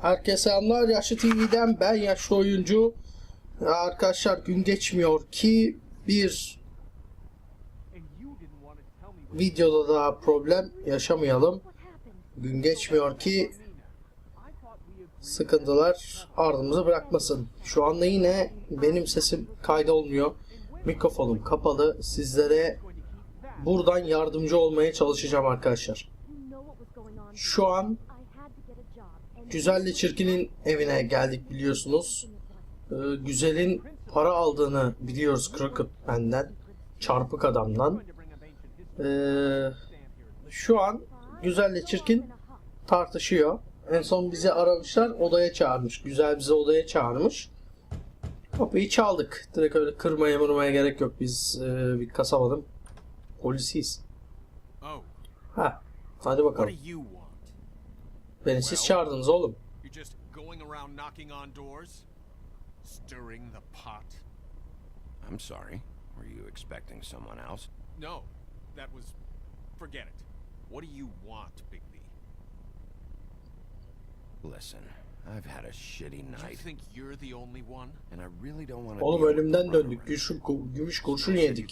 Herkese selamlar. Yaşlı TV'den ben yaşlı oyuncu. Arkadaşlar gün geçmiyor ki bir videoda da problem yaşamayalım. Gün geçmiyor ki sıkıntılar ardımızı bırakmasın. Şu anda yine benim sesim kaydolmuyor. Mikrofonum kapalı. Sizlere buradan yardımcı olmaya çalışacağım arkadaşlar. Şu an Güzelle Çirkin'in evine geldik biliyorsunuz. Güzel'in para aldığını biliyoruz Crooked çarpık adamdan. Şu an Güzelle Çirkin tartışıyor. En son bizi aramışlar, odaya çağırmış. Güzel bizi odaya çağırmış. Kapıyı çaldık. Direkt öyle kırmaya gerek yok. Biz bir kasabanın polisiyiz. Ha, hadi bakalım. Beni siz çağırdınız oğlum. I'm sorry. Were you expecting someone else? No, that was... Forget it. What do you want, Bigby? Listen, I've had a shitty night. You think you're the only one? And I really don't want to... Oğlum ölümden döndük. Gümüş kurşun yedik.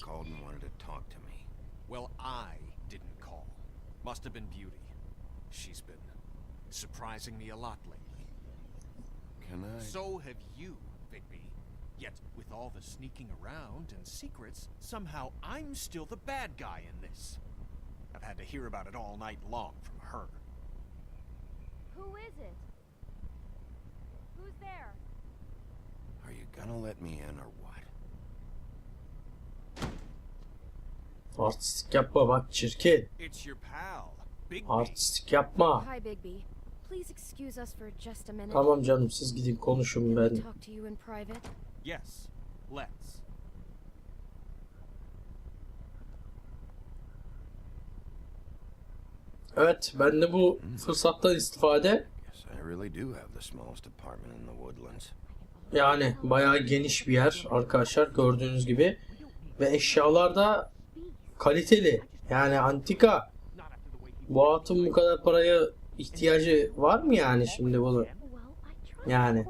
Well, I didn't call. Must have been Beauty. She's been surprising me a lot lately. Can I... So have you, Bigby. Yet, with all the sneaking around and secrets, somehow I'm still the bad guy in this. I've had to hear about it all night long from her. Who is it? Who's there? Are you gonna let me in or what? Artistik yapma bak çirkin. It's your pal, Bigby. Artistik yapma. Hi, Bigby. Please excuse us for just a minute. Tamam canım siz gidin konuşun ben. Talk to you in private. Yes, let's. Evet ben de bu fırsattan istifade Yes, I really do have the smallest apartment in the woodlands. yani bayağı geniş bir yer arkadaşlar gördüğünüz gibi ve eşyalar da kaliteli yani antika. Bu hatun bu kadar paraya ihtiyacı var mı yani şimdi bunu? Yani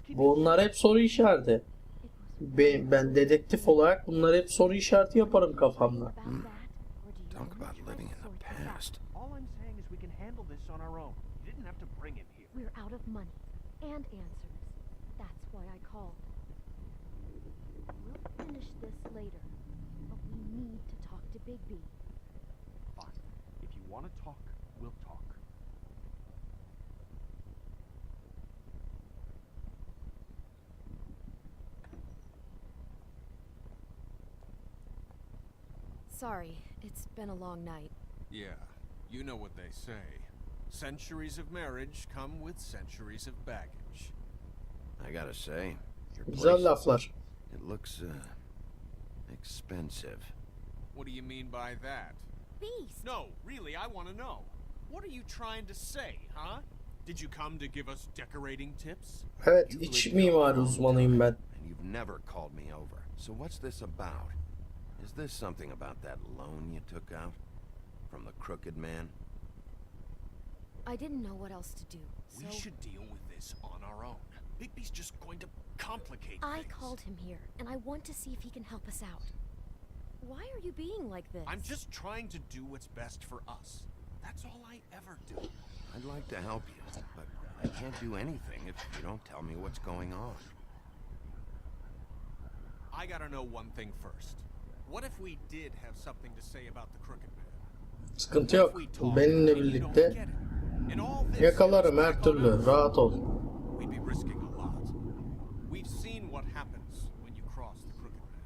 bunlar hep soru işareti. Ben dedektif olarak bunlar hep soru işareti yaparım kafamda. Talk about living in the past. All I'm saying is we can handle this on our own. You didn't have to bring him here. We're out of money and answers. That's why I called. We'll finish this later, but we need to talk to Bigby. Fine. If you want to talk, we'll talk. Sorry, it's been a long night. Yeah, you know what they say. Centuries of marriage come with centuries of baggage. I gotta say, your Güzel place, laflar. it looks, expensive. What do you mean by that? Beast! No, really, I want to know. What are you trying to say, huh? Did you come to give us decorating tips? Evet You've iç lived here a mimari long uzmanıyım ben. And you've never called me over. So what's this about? Is this something about that loan you took out? From the crooked man? I didn't know what else to do, so... We should deal with this on our own. Bigby's just going to complicate I things. called him here, and I want to see if he can help us out. Why are you being like this? I'm just trying to do what's best for us. That's all I ever do. I'd like to help you, but I can't do anything if you don't tell me what's going on. I gotta know one thing first. What if we did have something to say about the crooked man? Sıkıntı yok. Benimle birlikte yakalarım her türlü. Rahat ol. We'd be risking a lot. We've seen what happens when you cross the crooked man.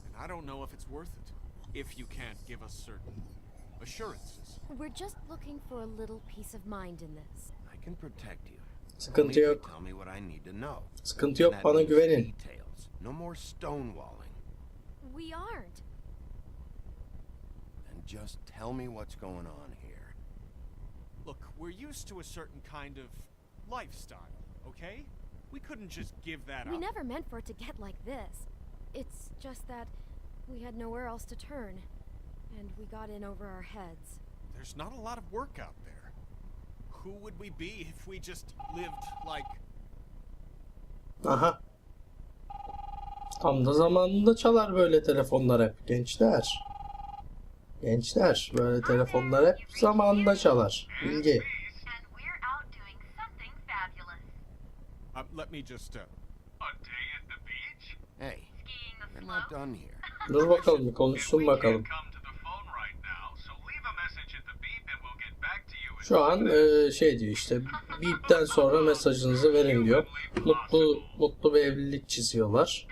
And I don't know if it's worth it. If you can't give us certain assurances. We're just looking for a little peace of mind in this. I can protect you. Sıkıntı Only if you yok. tell me what I need to know. Sıkıntı yok And that bana means güvenin. details. No more stonewalling. We aren't. And just tell me what's going on here. Look, we're used to a certain kind of lifestyle, okay? We couldn't just give that We up. never meant for it to get like this. It's just that we had nowhere else to turn, and we got in over our heads. There's not a lot of work out there. who would we be if we just lived like... Aha. Tam da zamanında çalar böyle telefonlar hep gençler. Gençler böyle telefonlar hep zamanında çalar. Bilgi. And we're out doing something fabulous. Let me just... A day at the beach? Hey, Skiing the we're slope? not done here. Dur bakalım bir konuşsun bakalım. Come to the phone right now, so leave a message at the beep and we'll get back to you. Şu an şey diyor işte beep'ten sonra mesajınızı verin diyor. Mutlu bir evlilik çiziyorlar.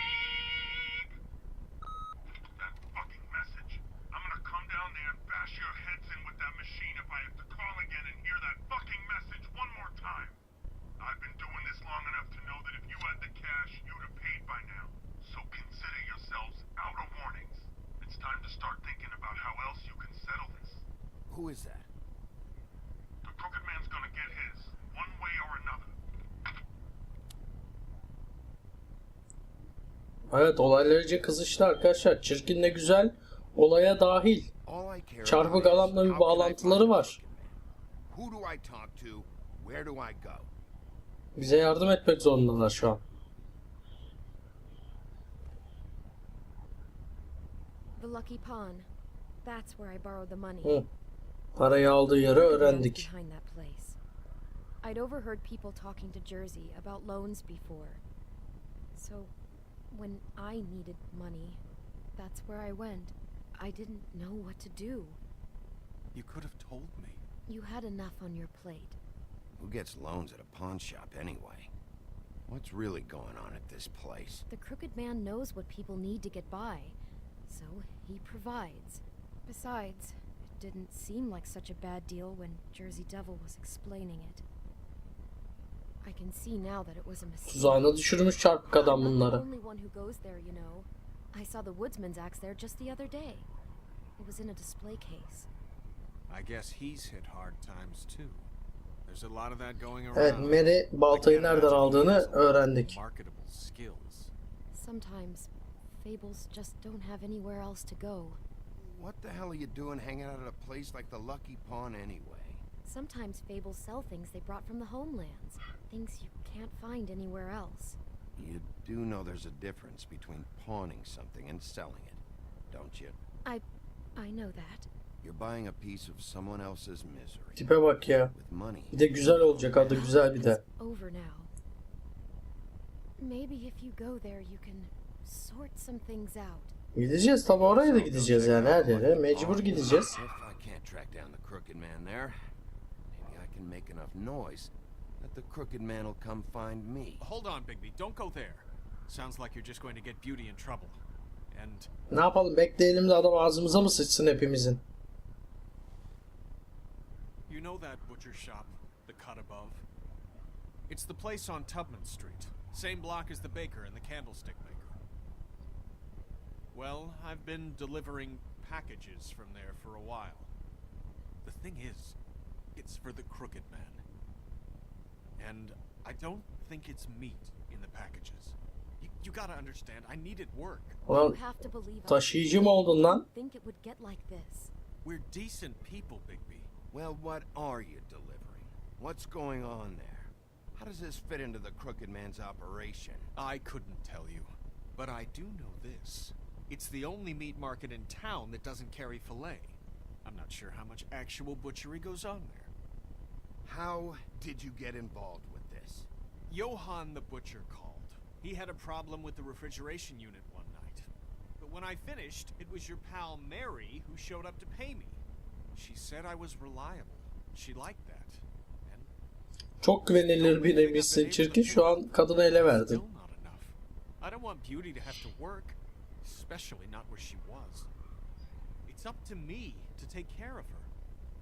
That fucking message. I'm gonna come down there and bash your heads in with that machine if I have to call again and hear that fucking message one more time. I've been doing this long enough to know that if you had the cash, you'd have paid by now. So consider yourselves out of warnings. It's time to start thinking about how else you can settle this. Who is that? The crooked man's gonna get his, one way or another. Evet olaylarca kızıştı arkadaşlar. Çirkin de güzel olaya dahil. All I care Çarpık about is alanla bir how can I bağlantıları find the var. crooked man? Who do I talk to? Where do I go? Bize yardım etmek zorundalar şu an. The Lucky Pawn. That's where I borrowed the money. Hı. Parayı aldığı yeri The man was öğrendik. behind that place. I'd overheard people talking to Jersey about loans before. So, when I needed money, that's where I went. I didn't know what to do. You could have told me. You had enough on your plate. Who gets loans at a pawn shop anyway? What's really going on at this place? The crooked man knows what people need to get by, so he provides. Besides, it didn't seem like such a bad deal when Jersey Devil was explaining it. I can see now that it was a mistake. Tuzağına düşürmüş çarpık adam I'm not the bunları. only one who goes there, you know. I saw the woodsman's axe there just the other day. It was in a display case. I guess he's hit hard times too. There's a lot of that going around. Evet Mary baltayı nereden aldığını öğrendik. Marketable skills. Sometimes fables just don't have anywhere else to go. What the hell are you doing hanging out at a place like the Lucky Pawn anyway? Sometimes fables sell things they brought from the homelands. Things you can't find anywhere else. You do know there's a difference between pawning something and selling it, don't you? I know that. You're buying a piece of someone else's misery. Tipe bak ya. With money. Bir de güzel olacak adı güzel bir de. It's over now. Maybe if you go there you can sort some things out. Gideceğiz tabi oraya da gideceğiz yani her yere. Mecbur gideceğiz. If I can't track down the crooked man there, maybe I can make enough noise that the crooked man will come find me. Hold on, Bigby. Don't go there. Sounds like you're just going to get Beauty in trouble. And Ne yapalım bekleyelim de adam ağzımıza mı sıçsın hepimizin? you know that butcher shop, the cut above? It's the place on Tubman Street. Same block as the baker and the candlestick maker. Well, I've been delivering packages from there for a while. The thing is, it's for the crooked man. And I don't think it's meat in the packages. You gotta understand, I needed work. Ulan You have to believe taşıyıcı mı oldun lan? think it would get like this. We're decent people, Bigby. Well, what are you delivering? What's going on there? How does this fit into the crooked man's operation? I couldn't tell you, but I do know this. It's the only meat market in town that doesn't carry filet. I'm not sure how much actual butchery goes on there. How did you get involved with this? Johann the butcher called. He had a problem with the refrigeration unit one night. But when I finished, it was your pal Mary who showed up to pay me. She said I was reliable. She liked that. And Çok güvenilir biriymişsin çirkin şu an kadını ele verdin. still not enough. I don't want Beauty to have to work, especially not where she was. It's up to me to take care of her.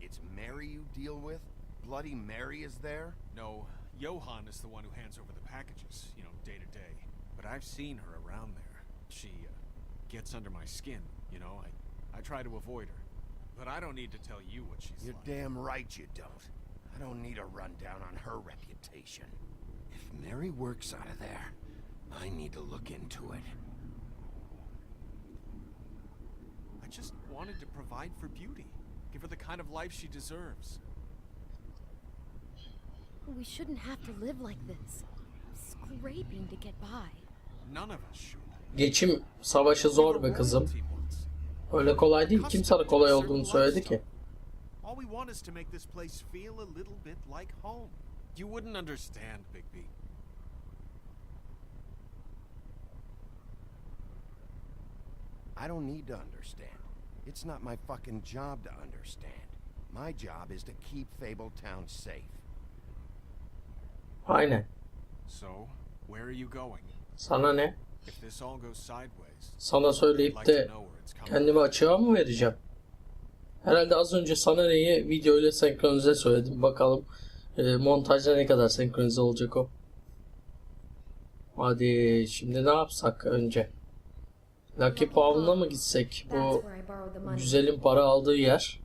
It's Mary you deal with? Bloody Mary is there? No, Johann is the one who hands over the packages, you know, day to day. But I've seen her around there. She gets under my skin, you know. I try to avoid her. But I don't need to tell you what she's You're like. damn right you don't. I don't need a rundown on her reputation. If Mary works out of there, I need to look into it. I just wanted to provide for Beauty. Give her the kind of life she deserves. We shouldn't have to live like this, scraping to get by. None of us should. Geçim savaşı zor be kızım. Öyle kolay değil. Kim sana kolay olduğunu söyledi ki? All we want is to make this place feel a little bit like home. You wouldn't understand, Bigby. I don't need to understand. It's not my fucking job to understand. My job is to keep Fabletown safe. Aynen. So, where are you going? Sana ne? If this all goes sideways, Sana söyleyip de kendimi açığa mı vereceğim? Herhalde az önce sana neyi video ile senkronize söyledim. Bakalım montajda ne kadar senkronize olacak o. Hadi şimdi ne yapsak önce? Lucky Pound'a mı gitsek? Bu güzelin para aldığı yer.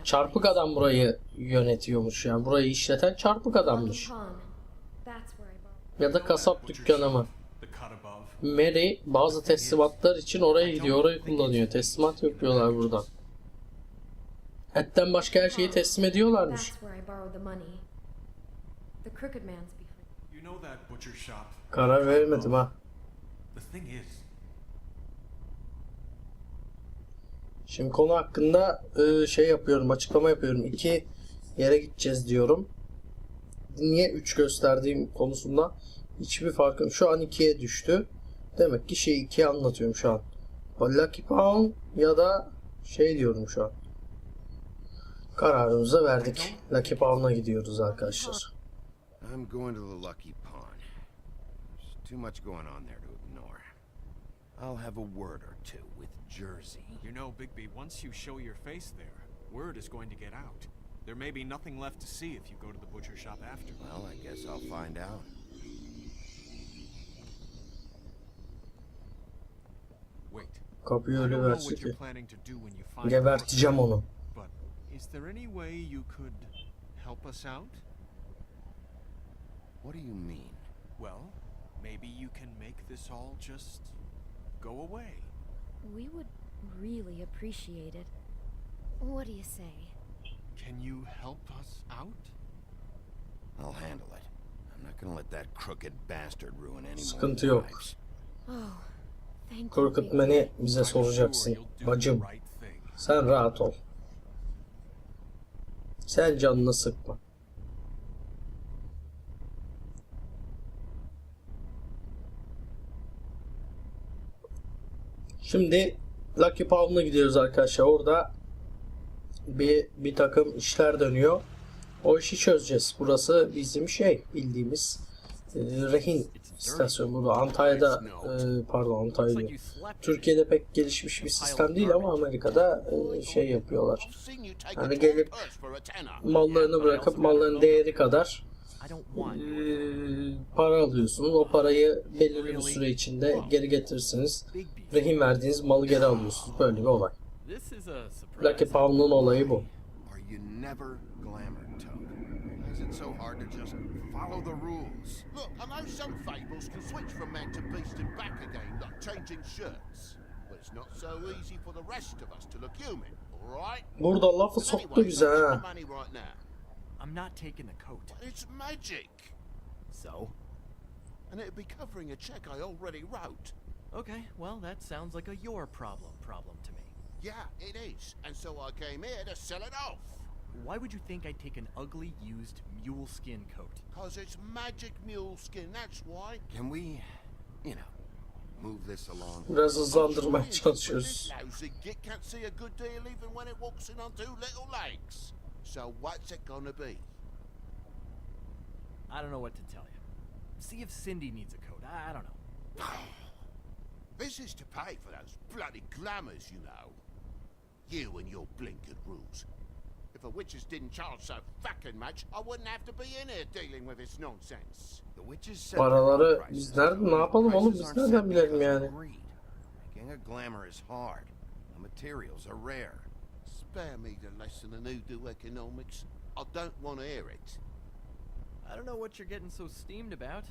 Çarpık adam burayı yönetiyormuş yani. Burayı işleten çarpık adammış. Ya da kasap dükkanı mı? Mary bazı teslimatlar için oraya gidiyor. Orayı kullanıyor. Teslimat yapıyorlar buradan. Etten başka her şeyi teslim ediyorlarmış. Karar veremedim ha. Şimdi konu hakkında şey yapıyorum, açıklama yapıyorum. 2 yere gideceğiz diyorum. Niye 3 gösterdiğim konusunda hiçbir farkım. Şu an 2'ye düştü. Demek ki şey 2'ye anlatıyorum şu an. Lucky Pound ya da şey diyorum şu an. Kararımızı verdik. Lucky Pound'a gidiyoruz arkadaşlar. I'm going to the Lucky Pawn. There's too much going on there to ignore. I'll have a word or two with Jersey. You know, Bigby, once you show your face there, word is going to get out. There may be nothing left to see if you go to the butcher shop after. Well, I guess I'll find out. Wait. Kapıyı I öyle don't know verse what you're ki. planning to do when you find Geberteceğim onu. But is there any way you could help us out? What do you mean? Well, maybe you can make this all just go away. We would really appreciate it. What do you say? Can you help us out? I'll handle it. I'm not gonna let that crooked bastard ruin any more Sıkıntı yok. lives. Oh, thank you. Korkutmanı bize soracaksın. Bacım. Sen rahat ol. Sen canını sıkma. Şimdi Lucky Pound'a gidiyoruz arkadaşlar. Orada bir takım işler dönüyor. O işi çözeceğiz. Burası bizim şey bildiğimiz rehin istasyon. Burada Antalya'da pardon Antalya'da. Türkiye'de pek gelişmiş bir sistem değil ama Amerika'da şey yapıyorlar. Yani gelip mallarını bırakıp malların değeri kadar para alıyorsunuz. O parayı belirli bir süre içinde geri getirirsiniz. Rehin verdiğiniz malı geri alıyorsunuz. Böyle bir olay. Lucky Pound'un olayı bu. Is it so hard to just follow the rules? Look, I know some fables can switch from man to beast and back again, like changing shirts. But it's not so easy for the rest of us to look human, alright? Burada lafı soktu bize ha. I'm not taking the coat. But it's magic. So? And it'd be covering a check I already wrote. Okay, well, that sounds like a your problem to me. Yeah, it is. And so I came here to sell it off. Why would you think I'd take an ugly, used mule skin coat? 'Cause it's magic mule skin, that's why. Can we, you know, move this along? Biraz hızlandırmaya çalışıyoruz. Lousy git can't see a good deal even when it walks in on 2 little legs. So what's it gonna be? I don't know what to tell you. See if Cindy needs a coat. I don't know. This is to pay for those bloody glamours, you know. You and your blinkered rules. If the witches didn't charge so fucking much, I wouldn't have to be in here dealing with this nonsense. The witches set Paraları biz nerede ne yapalım oğlum biz nereden bilelim yani? Making a glamour is hard. The materials are rare. Spare me the lesson in hoodoo economics. I don't want to hear it. I don't know what you're getting so steamed about.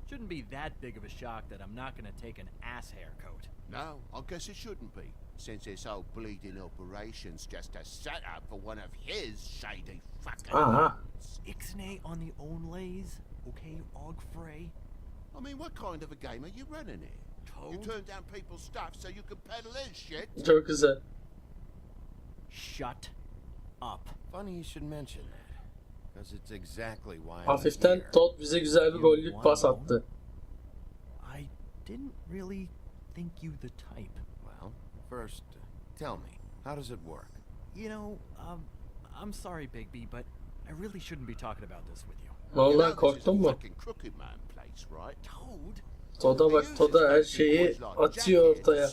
Shouldn't be that big of a shock that I'm not gonna take an ass hair coat. No, I guess it shouldn't be. since this whole bleeding operation's just a setup for one of his shady fucking Aha. Ixnay on the onlays, okay, Og Frey? I mean, what kind of a game are you running here? You Toad? turn down people's stuff so you can peddle his shit? Çok güzel. Shut up. Funny you should mention that, because it's exactly why I'm Hafiften here. Todd bize güzel bir gollük pas attı. I didn't really think you the type. Well, first, tell me, how does it work? You know, I'm sorry, Bigby, but I really shouldn't be talking about this with you. Ne oldu You lan, know this is korktun a mu? fucking crooked man place, right? Toad? Todd'a bak, Todd'a her şeyi atıyor ortaya.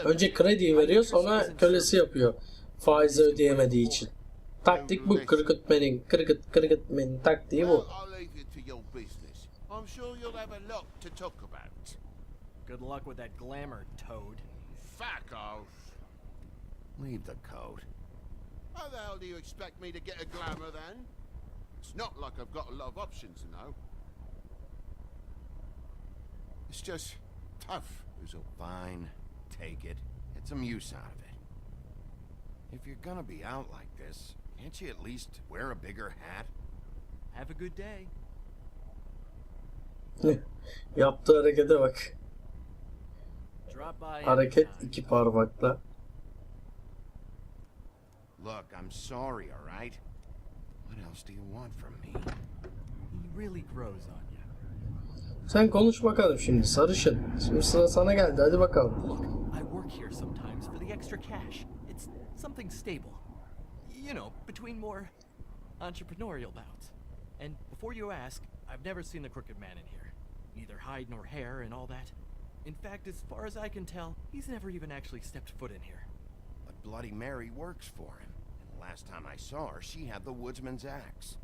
Önce krediyi veriyor, sonra kölesi yapıyor. Faizi ödeyemediği için. Taktik bu. Cricketman'in taktiği bu. Good luck with that glamour, Toad. Fuck off. Leave the code. How the hell do you expect me to get a glamour then? It's not like I've got a lot of options, you know. It's just tough. So fine, take it. Get some use out of it. If you're gonna be out like this, can't you at least wear a bigger hat? Have a good day. Yaptığı harekete bak. Drop by Hareket anytime. 2 parmakla. Look, I'm sorry, all right? What else do you want from me? He really grows on you. Sen konuş bakalım şimdi sarışın. Şimdi sıra sana geldi, hadi bakalım. Look, I work here sometimes for the extra cash. It's something stable. You know, between more entrepreneurial bouts. And before you ask, I've never seen the crooked man in here. Neither hide nor hair and all that. In fact, as far as I can tell, he's never even actually stepped foot in here. But Bloody Mary works for him. And the last time I saw her, she had the woodsman's axe.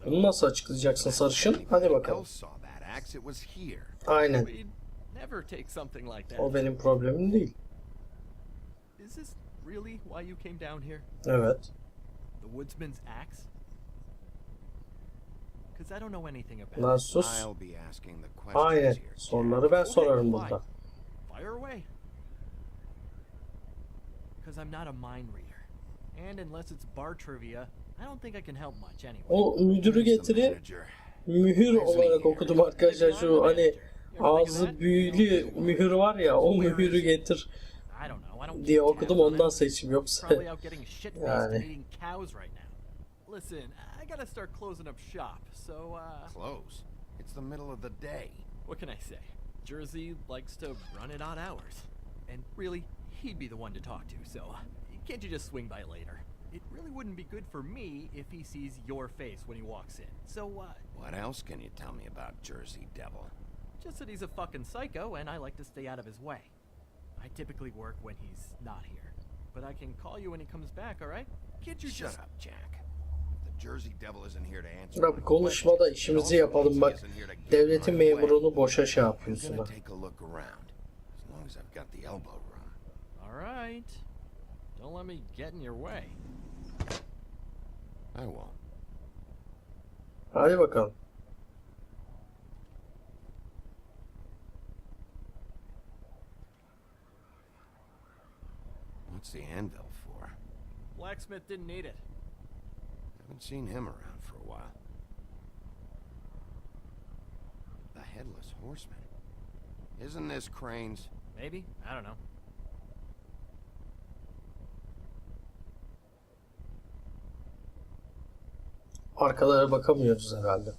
Bunu nasıl açıklayacaksın sarışın? Hadi bakalım. Else saw that axe, it was here. Aynen. We'd never take something like that. O benim problemim değil. Is this really why you came down here? Evet. The woodsman's axe? Because I don't know anything about Lan it. sus. I'll be asking the questions Aynen. here. Soruları ben sorarım fine. burada. Fire away. Because I'm not a mind reader. And unless it's bar trivia, I don't think I can help much anyway. O müdürü getirin. Mühür olarak okudum arkadaşlar, şu hani ağzı büyülü mühür var ya, o mühürü getir I don't know. I don't diye keep okudum, tabs on ondan it. seçim, yoksa Probably out getting shit-faced and Yani. eating cows right now. Listen, I gotta start closing up shop, so Close. It's the middle of the day. what can I say? Jersey likes to run it on hours. And really, he'd be the one to talk to, so can't you just swing by later? It really wouldn't be good for me if he sees your face when he walks in. So, What else can you tell me about Jersey Devil? just that he's a fucking psycho and I like to stay out of his way. I typically work when he's not here. But I can call you when he comes back, alright? Can't you Shut just... up, Jack. The Jersey Devil isn't here to answer Bırak my konuşma da questions. işimizi It also yapalım means bak. he isn't here to get Devletin in my way. memurunu boşa şey I'm yapıyorsun gonna ha. take a look around, as long as I've got the elbow room. Alright. Don't let me get in your way. I won't. Hadi bakalım. What's the anvil for? Blacksmith didn't need it. Haven't seen him around for a while. The Headless Horseman. Isn't this Crane's? Maybe? I don't know. Arkalara bakamıyoruz herhalde.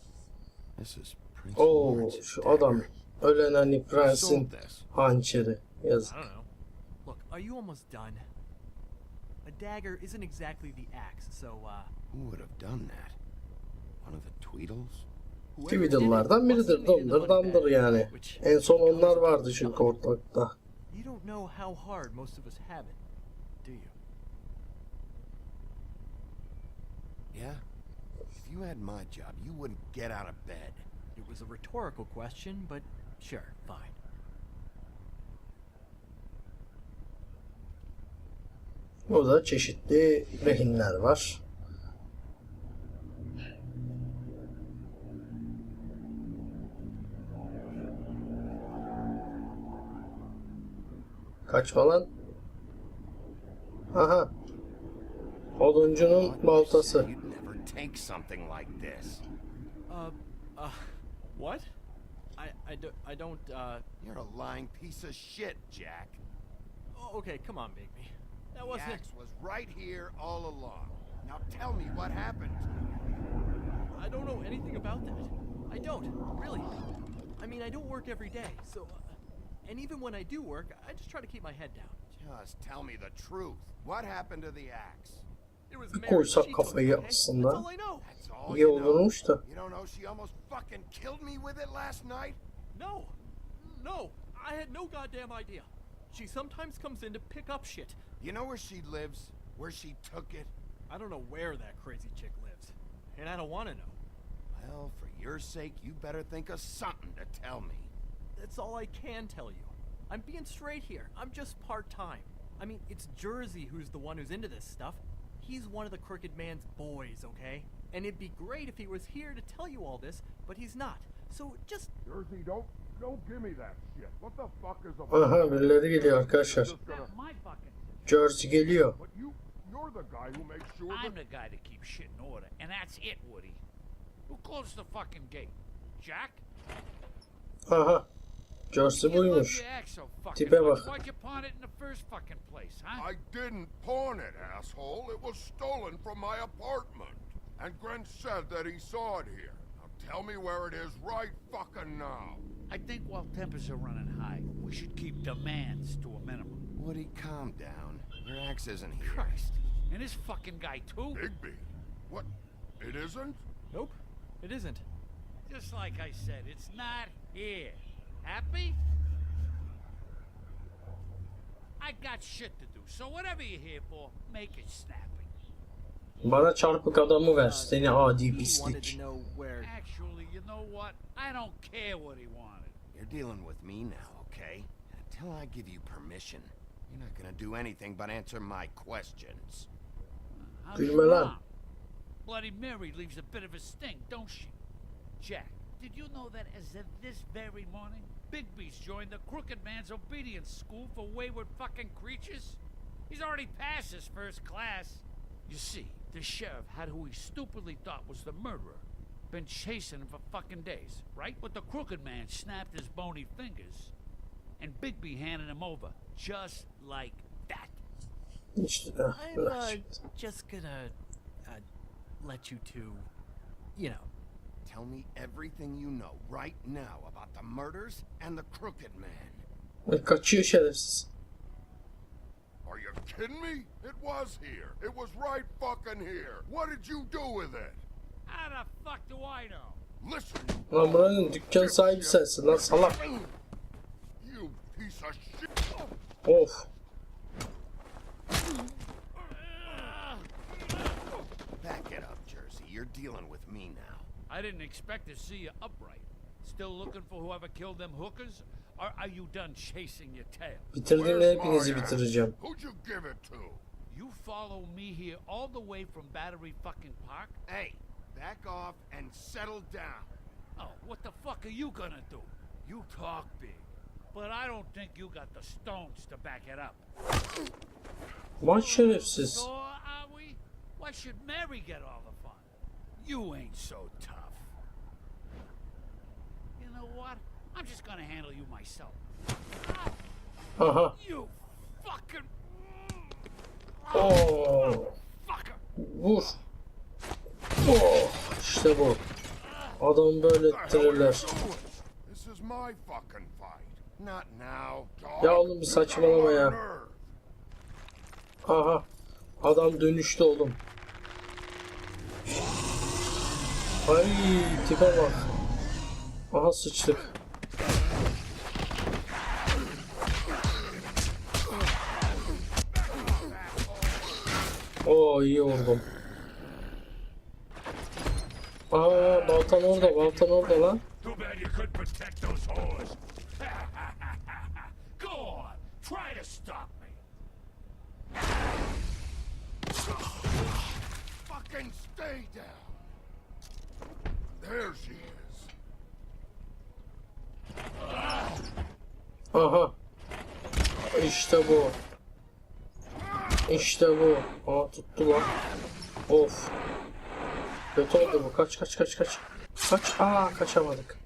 This is Prince Oo, Lawrence's şu dagger. adam. Ölen hani Who prensin sold this? hançeri. Yazık. I don't know. Look, are you almost done? A dagger isn't exactly the axe, so, Who would have done that? One of the Tweedles? Tweedle'lardan biridir. Domdur damdır yani. En son onlar vardı çünkü ortalıkta. You don't know how hard most of us have it, do you? Yeah? If you had my job, you wouldn't get out of bed. It was a rhetorical question, but sure, fine. Burada çeşitli rehinler var. Kaçma lan. Aha. Oduncunun baltası. You'd never take something like this. What? I don't, You're a lying piece of shit, Jack. oh, okay, come on, Bigby. That The wasn't... axe was right here all along. Now tell me what happened. I don't know anything about that. I don't, really. I mean, I don't work every day, so... and even when I do work, I just try to keep my head down. Just tell me the truth. What happened to the axe? It was Bir Mary. koysak She told me, kafayı okay? That's aslında all I know. That's all iyi you know? olurmuş da. You don't know she almost fucking killed me with it last night? No. No. I had no goddamn idea. She sometimes comes in to pick up shit. You know where she lives? Where she took it? I don't know where that crazy chick lives. And I don't want to know. Well, for your sake, you better think of something to tell me. That's all I can tell you. I'm being straight here. I'm just part-time. I mean, it's Jersey who's the one who's into this stuff. He's one of the Crooked Man's boys, okay? And it'd be great if he was here to tell you all this, but he's not. So just... Jersey, don't give me that shit. What the fuck is a... Aha, birileri geliyor arkadaşlar. That's my fucking system. Jersey geliyor. But you're the guy who makes sure I'm the guy that keeps shit in order, and that's it, Woody. Who closed the fucking gate? Jack? Aha. Jersey You love buymuş. your axe so fucking Tipe much. bak. Why'd you pawn it in the first fucking place, huh? I didn't pawn it, asshole. It was stolen from my apartment. And Gren said that he saw it here. Now tell me where it is right fucking now. I think while tempers are running high, we should keep demands to a minimum. Woody, calm down. Your axe isn't here. Christ. And this fucking guy, too? Bigby. What? It isn't? Nope, it isn't. Just like I said, it's not here. Happy? I got shit to do, so whatever you're here for, make it snappy. Bana çarpık adamı ver. Seni adi He wanted to pislik. know where... Actually, you know what? I don't care what he wanted. You're dealing with me now, okay? Until I give you permission, you're not gonna do anything but answer my questions. How's Gülme your lan. mom? Bloody Mary leaves a bit of a stink, don't she? Jack, did you know that as of this very morning, Bigby's joined the Crooked Man's obedience school for wayward fucking creatures? He's already passed his first class. You see, the sheriff had who he stupidly thought was the murderer. Been chasing him for fucking days, right? But the Crooked Man snapped his bony fingers, and Bigby handed him over, just like that. İşte. I'm, just gonna, let you two, you know. Tell me everything you know right now about the murders and the Crooked Man. Kaçıyor şerefsiz. Are you kidding me? It was here. It was right fucking here. What did you do with it? How the fuck do I know? Listen. Lan buranın dükkan sahibi sensin lan salak. You piece of shit. Of. Back it up, Jersey. You're dealing with me now. I didn't expect to see you upright. Still looking for whoever killed them hookers? Or are you done chasing your tail? Bitirdiğimde hepinizi bitireceğim. Who'd you give it to? You follow me here all the way from Battery fucking Park? Hey, back off and settle down. Oh, what the fuck are you gonna do? You talk big, but I don't think you got the stones to back it up. Vay şerefsiz. So are we? Why should Mary get all the fun? You ain't so tough. You know what? I'm just gonna handle you myself. Aha. You fucking Oo. fucker! Vur. Oh. İşte bu. Adamı böyle ettirirler. This is my fucking fight. Not now, dog. Ya oğlum bir saçmalama ya. Aha. Adam dönüştü oğlum. Ay tipe bak. Aha sıçtık. Oo iyi vurdum. Aa baltan orada, baltan orada lan. Too bad you couldn't protect those whores. Go on, try to stop me. Fucking stay down. There she is. Aha. İşte bu. İşte bu. Aa tuttu lan. Of. Kötü oldu bu. Kaç. Kaç. Aa kaçamadık.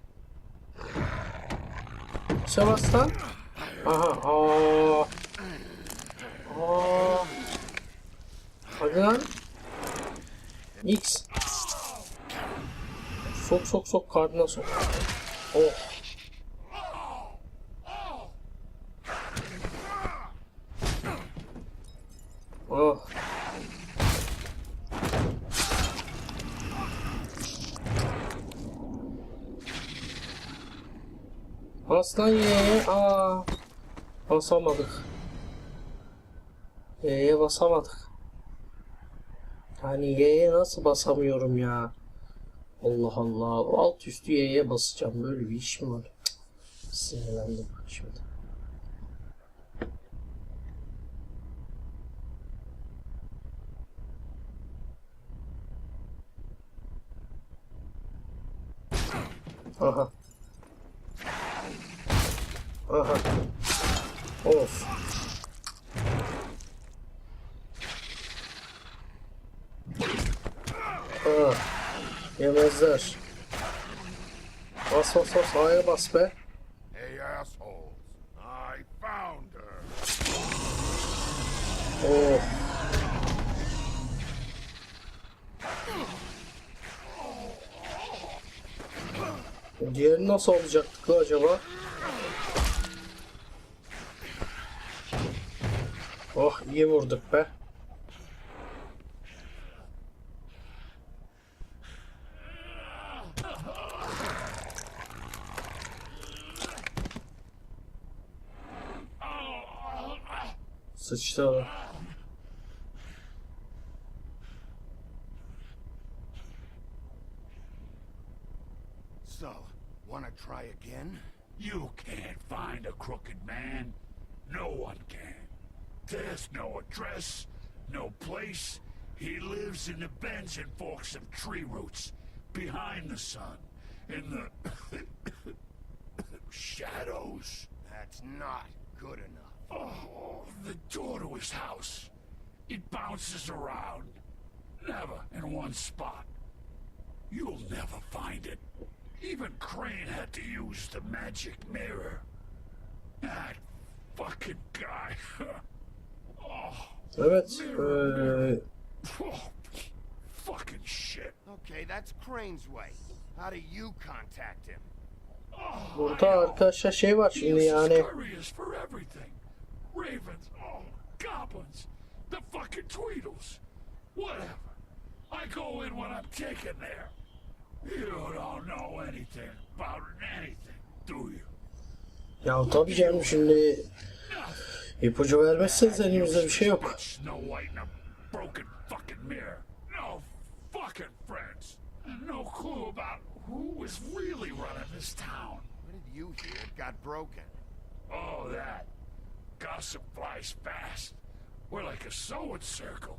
Sebastian. Aha. Aa. Hadi lan. X. Sok karnına sok. Oh. Oh. Aslan Y'ye. Aa. Basamadık. Y'ye basamadık. Yani Y'ye nasıl basamıyorum ya? Allah Allah. Alt üstü Y'ye basacağım. Böyle bir iş mi var? Cık. Sinirlendim şimdi. Aha. Aha. Of. Ah. Yemezler. Bas. A'ya bas be. Hey assholes, I found her. Oh. Diğerini nasıl alacaktık la acaba? Oh iyi vurduk be. Sıçtı adam. So, wanna try again? You can't find a crooked man. No one can. There's no address, no place. He lives in the bends and forks of tree roots, behind the sun, in the shadows. That's not good enough. Oh, the door to his house. It bounces around. Never in one spot. You'll never find it. Even Crane had to use the magic mirror. That fucking guy. Oh, Evet. oh, fucking shit. Okay, that's Crane's way. How do you contact him? Oh, Burada arkadaşlar şey var he şimdi uses yani. couriers for everything. Ravens, oh, goblins, the fucking Tweedles. Whatever. I go in when I'm taken there. You don't know anything about anything, do you? Ya tabii canım şimdi ipucu vermezseniz elimizde bir şey yok. Snow White in a broken fucking mirror. No fucking friends. And no clue about who was really running this town. What did you hear? It got broken. Oh, that. Gossip flies fast. We're like a sewing circle.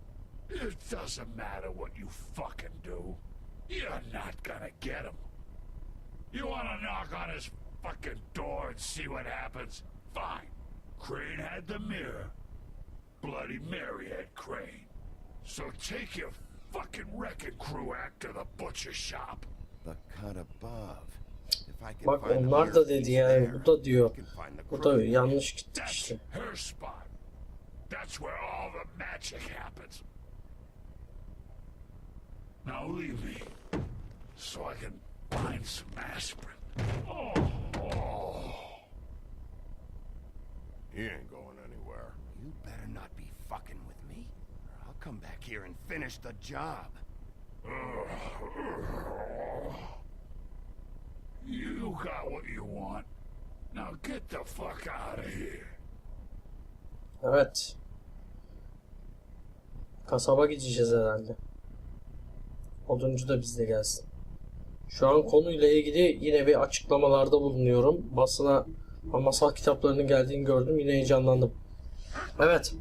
It doesn't matter what you fucking do. You're not gonna get him. You wanna knock on his fucking door and see what happens? Fine. Crane had the mirror. Bloody Mary had Crane. So take your fucking wrecking crew act to the butcher shop. The cut above. If I can Bak find the onlar da mirror dedi piece yani there, bu da diyor. I can find the Bu da crooked yanlış gittik That's işte. her spot. That's where all the magic happens. Now leave me, so I can find some aspirin. Oh. He ain't going anywhere. You better not be fucking with me, or I'll come back here and finish the job. You got what you want. Now get the fuck out of here. Evet. Kasaba gideceğiz herhalde. Oduncu da bizde gelsin. Şu an konuyla ilgili yine bir açıklamalarda bulunuyorum. Basına masal kitaplarının geldiğini gördüm. Yine heyecanlandım. Evet.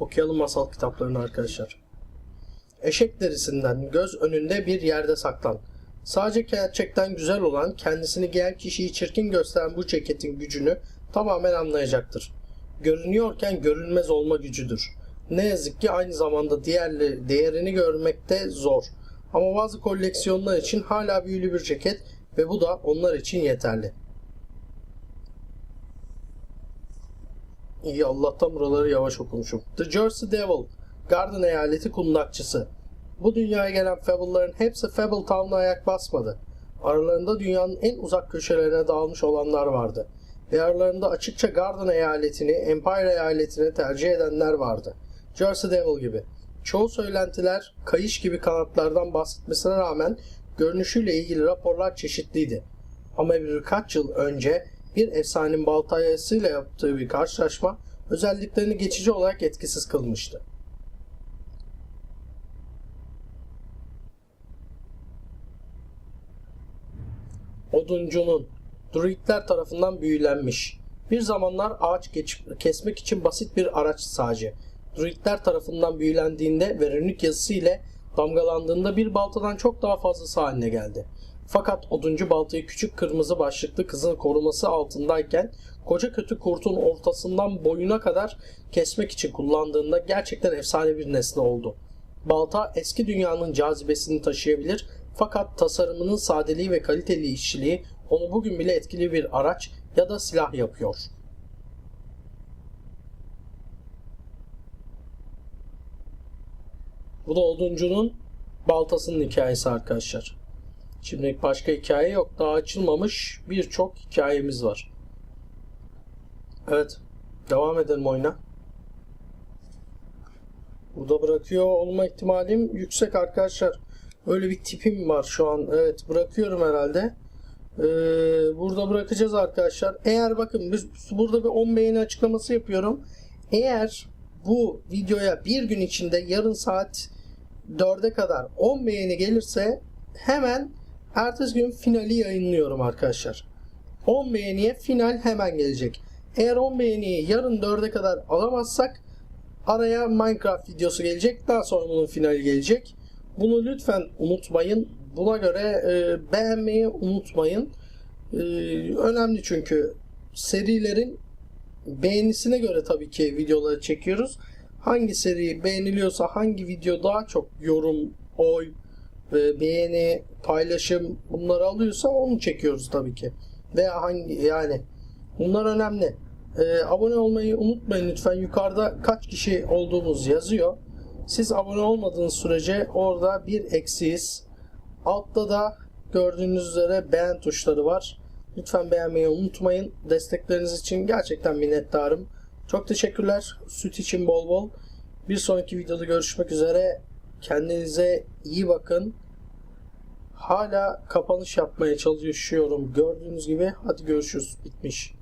Okuyalım masal kitaplarını arkadaşlar. Eşek derisinden göz önünde bir yerde saklan. Sadece gerçekten güzel olan, kendisini giyen kişiyi çirkin gösteren bu ceketin gücünü tamamen anlayacaktır. görünüyorken görünmez olma gücüdür. Ne yazık ki aynı zamanda değerini görmekte zor. Ama bazı koleksiyonlar için hala büyülü bir ceket ve bu da onlar için yeterli. İyi, Allah'tan buraları yavaş okumuşum. The Jersey Devil, Garden eyaleti kundakçısı. Bu dünyaya gelen Fable'ların hepsi Fable Town'a ayak basmadı. Aralarında dünyanın en uzak köşelerine dağılmış olanlar vardı. Ve aralarında açıkça Garden eyaletini Empire eyaletine tercih edenler vardı. Jersey Devil gibi. Çoğu söylentiler kayış gibi kanatlardan bahsetmesine rağmen görünüşüyle ilgili raporlar çeşitliydi. Ama birkaç yıl önce bir efsanenin baltayasıyla yaptığı bir karşılaşma özelliklerini geçici olarak etkisiz kılmıştı. Oduncunun druidler tarafından büyülenmiş. Bir zamanlar ağaç kesmek için basit bir araç sadece. Druidler tarafından büyülendiğinde ve runik yazısı ile damgalandığında bir baltadan çok daha fazlası haline geldi. Fakat oduncu baltayı küçük kırmızı başlıklı kızın koruması altındayken koca kötü kurtun ortasından boyuna kadar kesmek için kullandığında gerçekten efsane bir nesne oldu. Balta eski dünyanın cazibesini taşıyabilir fakat tasarımının sadeliği ve kaliteli işçiliği onu bugün bile etkili bir araç ya da silah yapıyor. Bu da oduncunun baltasının hikayesi arkadaşlar. Şimdi başka hikaye yok. Daha açılmamış birçok hikayemiz var. Evet. Devam edelim oyuna. Burada bırakıyor olma ihtimalim yüksek arkadaşlar. Öyle bir tipim var şu an. Evet, bırakıyorum herhalde. Burada bırakacağız arkadaşlar. Eğer bakın biz burada bir 10 beğeni açıklaması yapıyorum. Eğer bu videoya bir gün içinde yarın saat 4'e kadar 10 beğeni gelirse hemen ertesi gün finali yayınlıyorum arkadaşlar. 10 beğeniye final hemen gelecek. Eğer 10 beğeniyi yarın 4'e kadar alamazsak araya Minecraft videosu gelecek. Daha sonra bunun finali gelecek. Bunu lütfen unutmayın. Buna göre beğenmeyi unutmayın. Önemli çünkü serilerin beğenisine göre tabii ki videoları çekiyoruz. Hangi seri beğeniliyorsa, hangi video daha çok yorum, oy, beğeni, paylaşım bunları alıyorsa onu çekiyoruz tabii ki. Veya yani bunlar önemli. Abone olmayı unutmayın lütfen. Yukarıda kaç kişi olduğumuz yazıyor. Siz abone olmadığınız sürece orada bir eksiyiz. Altta da gördüğünüz üzere beğen tuşları var. Lütfen beğenmeyi unutmayın. Destekleriniz için gerçekten minnettarım. Çok teşekkürler. Süt için bol bol. Bir sonraki videoda görüşmek üzere. Kendinize iyi bakın. Hala kapanış yapmaya çalışıyorum. Gördüğünüz gibi. Hadi görüşürüz. Bitmiş.